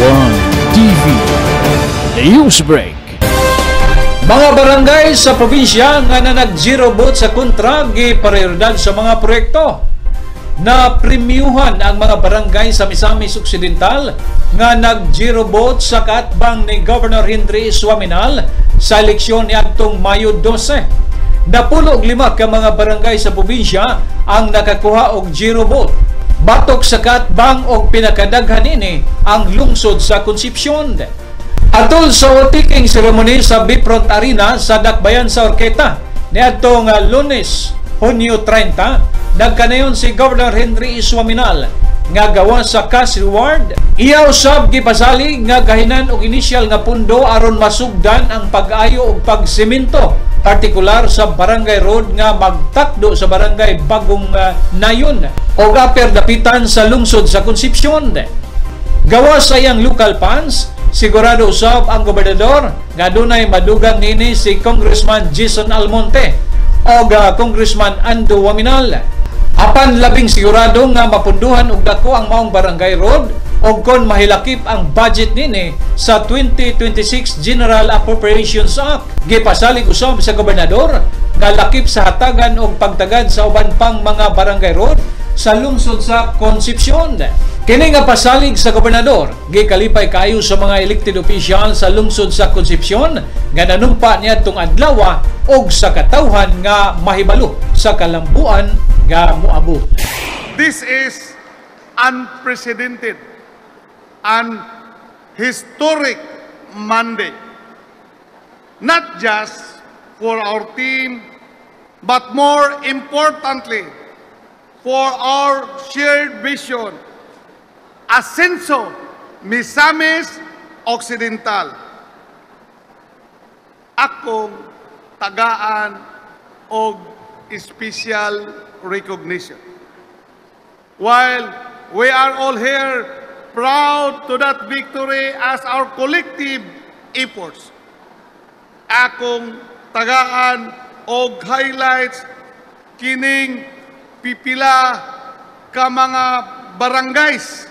One TV News Break. Mga barangay sa probinsya nga na nag-zero vote sa kontra giprioridad sa mga proyekto. Na premiuhan ang mga barangay sa Misamis Occidental nga nag-zero vote sa kaatbang ni Governor Henry Suaminal sa eleksyon niadtong Mayo 12. Napulo og 5 ka mga barangay sa probinsya ang nakakuha og zero vote. Batok sa kaatbang og pinakadaghan ini ang lungsod sa Concepcion. Atol sa otiking seremony sa Bifront Arena sa Dakbayan sa Orqueta niadtong Lunes, Hunyo 30, nagkanayon si Governor Henry Suaminal nga gawa sa cash reward. Iya usab gipasali nga gahinan og initial nga pundo aron masugdan ang pag-ayo og pagsemento, partikular sa Barangay Road nga magtakdo sa Barangay Bagong Nayon o upper dapitan sa lungsod sa Concepcion. Gawa sa iyang local funds, sigurado usab ang gobernador nga dunay madugang nini si Congressman Jason Almonte o Congressman Ando Waminal. Apan labing sigurado nga mapunduhan og dako ang maong Barangay Road o kon mahilakip ang budget nini sa 2026 General Appropriations Act. Gipasalig usab sa gobernador nga lakip sa hatagan og pagtagad sa uban pang mga Barangay Road sa lungsod sa Concepcion. Kini nga pasalig sa gobernador gikalipay kaayo sa mga elected official sa lungsod sa Concepcion nga nanumpa niadtong adlaw og sa katawhan nga mahibalo sa kalambuan nga moabot. This is unprecedented and historic mandate, not just for our team, but more importantly, for our shared vision, Ascenso Misamis Occidental. Akong tagaan og special recognition. While we are all here proud to that victory as our collective efforts, akong tagaan og highlights kining pipila ka mga barangays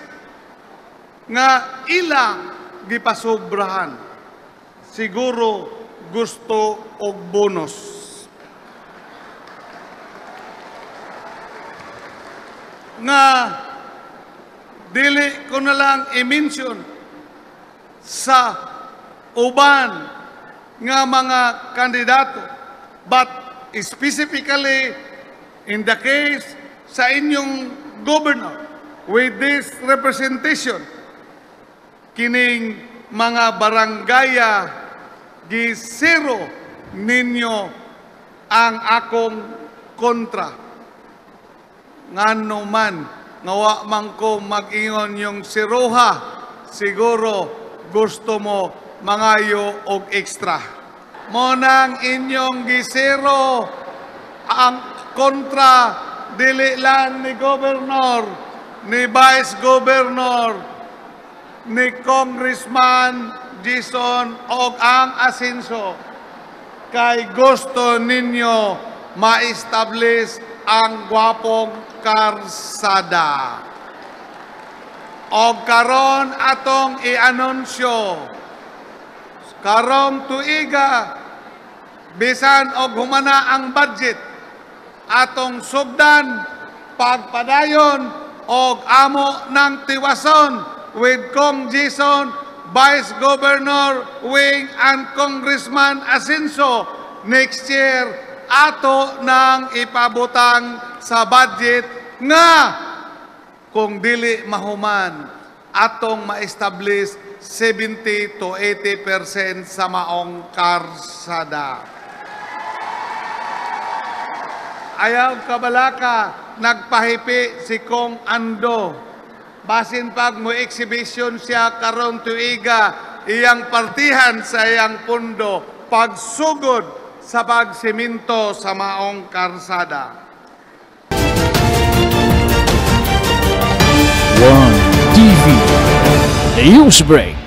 nga ilang gipasobrahan. Siguro gusto og bonus. Nga dili ko na lang i-mention sa uban nga mga kandidato, but specifically in the case sa inyong governor with this representation, kining mga barangaya gisiro ninyo ang akong kontra. Ngano man ngawa man ko mag-ingon yung siruha, siguro gusto mo mangayo og extra. Monang inyong gisiro ang kontra dili lang ni Governor, ni Vice Governor, ni Congressman Jason og ang Ascenso, kay gusto ninyo ma-establish ang gwapong karsada. Og karon atong i-anunsyo, karong tuiga, bisan og humana ang budget, atong sugdan, pagpadayon og amo ng tiwason with Kong Jason, Vice Governor Wing and Congressman Ascenso next year ato nang ipabutang sa budget nga kung dili mahuman atong ma-establish 70 to 80% sa maong karsada. Ayaw kabalaka, nagpahipi si Kong Ando. Basin pag mo exhibition siya karon tuiga, iyang partihan sa iyang pundo, pagsugod sa pagsiminto sa maong karsada. One TV News Break.